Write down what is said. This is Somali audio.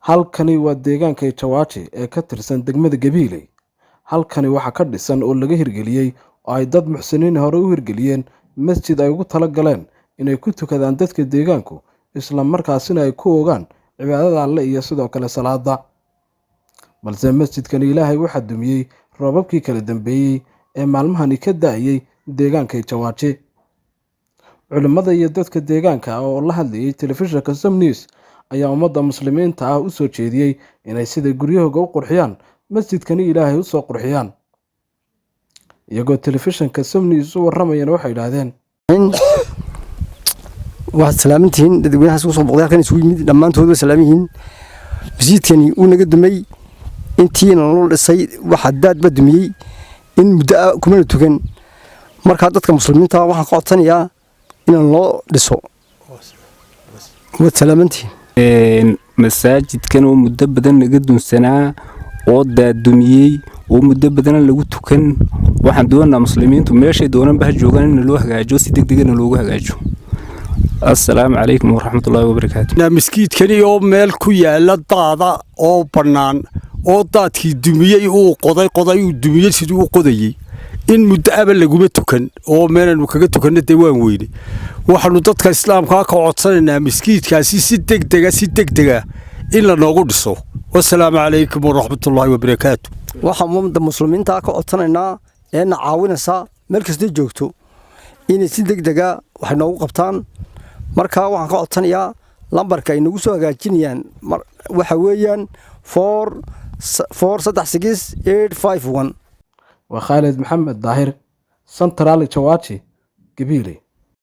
Halkani waa deegaanka Jawaji ee ka tirsan degmada Gabiley. Halkani waxa ka dhisan oo laga hirgeliyay oo ay dad muxsiniin hore u hirgeliyeen masjid ay ugu tala galeen inay ku tukadaan dadka deegaanku isla markaasina ay ku ogaan cibaadada Alle iyo sidoo kale salaada. Balse masjidkan Ilaahay waxa dumiyay roobabkii kala dambeeyay ee maalmahani ka daayay deegaanka Jawaji. Culimada iyo dadka deegaanka oo la hadlayay telefishinka Sam News ayaa ummadda muslimiinta ah u soo jeediyay inay sida guryahooda u qurxiyaan masjidkani Ilaahay u soo qurxiyaan. iyagoo telefishinka Sam News u waramayna waxay yiraahdeen waa salaamintiin dadweynaha soo boqday halkan isugu yimid dhamaantood salaamihiin masjidkani uu naga dumay intii nolol dhisay waxa daad badumiyay in muddo kuma tukan marka dadka muslimiinta waxa qodsanayaa in loo dhiso waa salaamintiin masaajidkan oo muddo badan naga dunsanaa oo daadumiyay oo muddo badan lagu tukan waxaan doonaa muslimiintu meeshay doonaan bah joogan in loo hagaajiyo si degdeg ah loogu hagaajiyo. Assalaamu alaykum warahmatullaahi wabarakaatuh. Masjidkani oo meel ku yaala daada oo banaan oo daadkii dumiyay uu qoday uu dumiyay sidii uu qodayay in muddo aba lagu tukan oo meelanu kaga tukanay deewaan weyne waxaanu dadka islaamka ka codsanaynaa masjidkaasi si degdeg ah in la noogu dhiso. Assalaamu alaykum warahmatullaahi wabarakaatuh. waxaan ummadda muslimiinta ka codsanaynaa in caawinaysa meel kasta joogto in si degdeg ah wax noogu qabtaan. marka waxaan ka codsanayaa lambarka ay nagu soo hagaajinayaan waxa weeyaan 436 waa Khalid Maxamed Daahir Central Jawaji Gabiley.